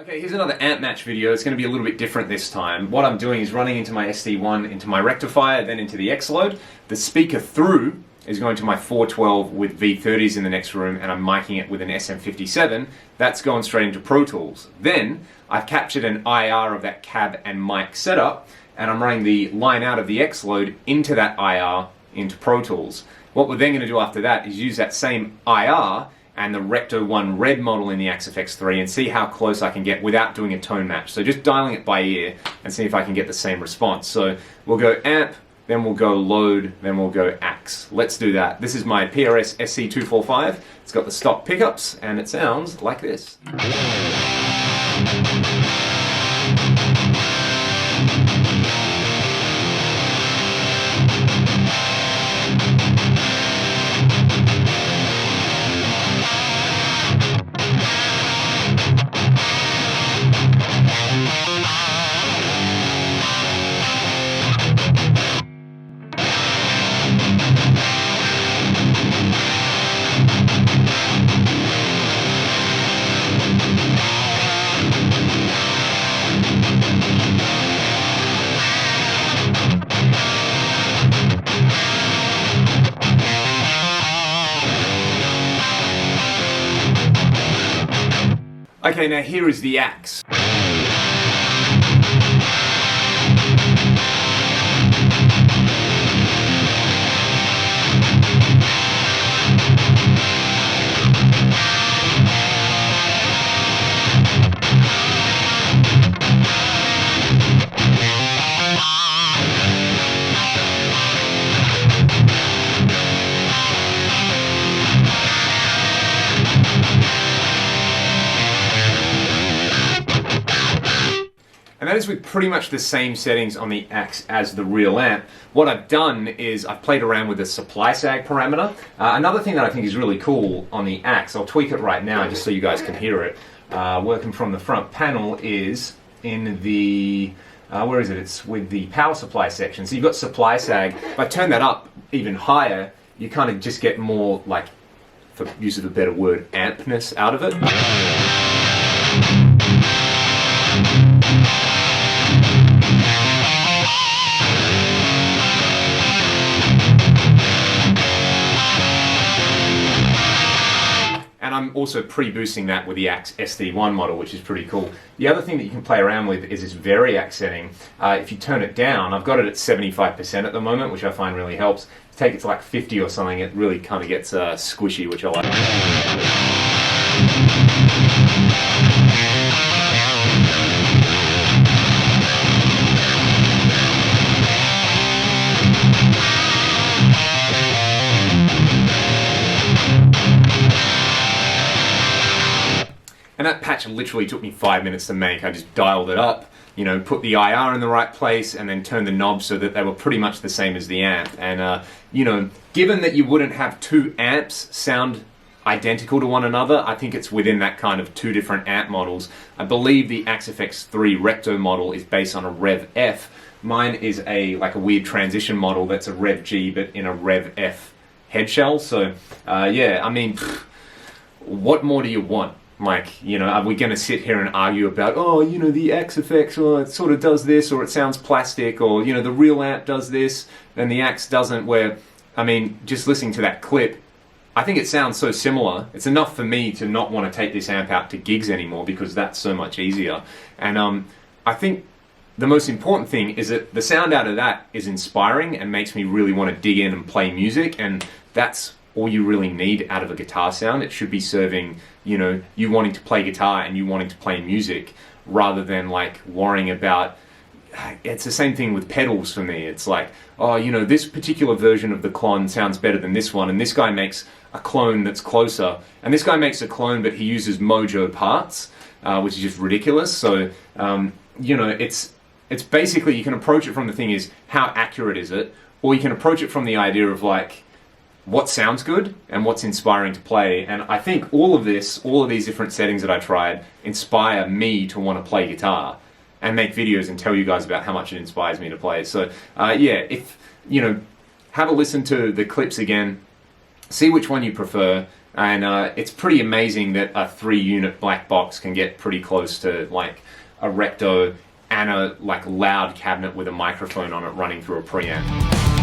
Okay, here's another amp match video. It's going to be a little bit different this time. What I'm doing is running into my SD1, into my rectifier, then into the X-Load. The speaker through is going to my 412 with V30s in the next room, and I'm miking it with an SM57. That's going straight into Pro Tools. Then I've captured an IR of that cab and mic setup, and I'm running the line out of the X-Load into that IR into Pro Tools. What we're then going to do after that is use that same IR and the Recto 1 red model in the Axe-FX3 and see how close I can get without doing a tone match. So just dialing it by ear and see if I can get the same response. So we'll go amp, then we'll go load, then we'll go axe. Let's do that. This is my PRS SC245. It's got the stock pickups and it sounds like this. Okay, now here is the axe. And that is with pretty much the same settings on the Axe as the real amp. What I've done is I've played around with the supply sag parameter. Another thing that I think is really cool on the Axe, I'll tweak it right now just so you guys can hear it, working from the front panel, is in the, where is it? It's with the power supply section. So you've got supply sag. If I turn that up even higher, you kind of just get more, like, for use of a better word, ampness out of it. And I'm also pre-boosting that with the Axe SD1 model, which is pretty cool. The other thing that you can play around with is this Variac setting. If you turn it down, I've got it at 75% at the moment, which I find really helps. Take it to like 50 or something, it really kind of gets squishy, which I like. And that patch literally took me 5 minutes to make. I just dialed it up, you know, put the IR in the right place, and then turned the knobs so that they were pretty much the same as the amp. And, you know, given that you wouldn't have two amps sound identical to one another, I think it's within that kind of two different amp models. I believe the Axe-FX3 Recto model is based on a Rev F. Mine is like a weird transition model that's a Rev G, but in a Rev F head shell. So, yeah, I mean, what more do you want? Like, you know, are we going to sit here and argue about, oh, you know, the Axe-FX, oh, it sort of does this, or it sounds plastic, or, you know, the real amp does this, and the Axe doesn't, where, I mean, just listening to that clip, I think it sounds so similar. It's enough for me to not want to take this amp out to gigs anymore, because that's so much easier. And I think the most important thing is that the sound out of that is inspiring and makes me really want to dig in and play music, and that's all you really need out of a guitar sound. It should be serving, you know, you wanting to play guitar and you wanting to play music, rather than like worrying about, it's the same thing with pedals for me. It's like, oh, you know, this particular version of the clone sounds better than this one, and this guy makes a clone that's closer, and this guy makes a clone but he uses Mojo parts, which is just ridiculous. So, you know, it's basically, you can approach it from the thing is, how accurate is it? Or you can approach it from the idea of like, what sounds good and what's inspiring to play. And I think all of these different settings that I tried inspire me to want to play guitar and make videos and tell you guys about how much it inspires me to play. So yeah, if, you know, have a listen to the clips again, see which one you prefer, And it's pretty amazing that a 3-unit black box can get pretty close to like a Recto and a like loud cabinet with a microphone on it running through a preamp.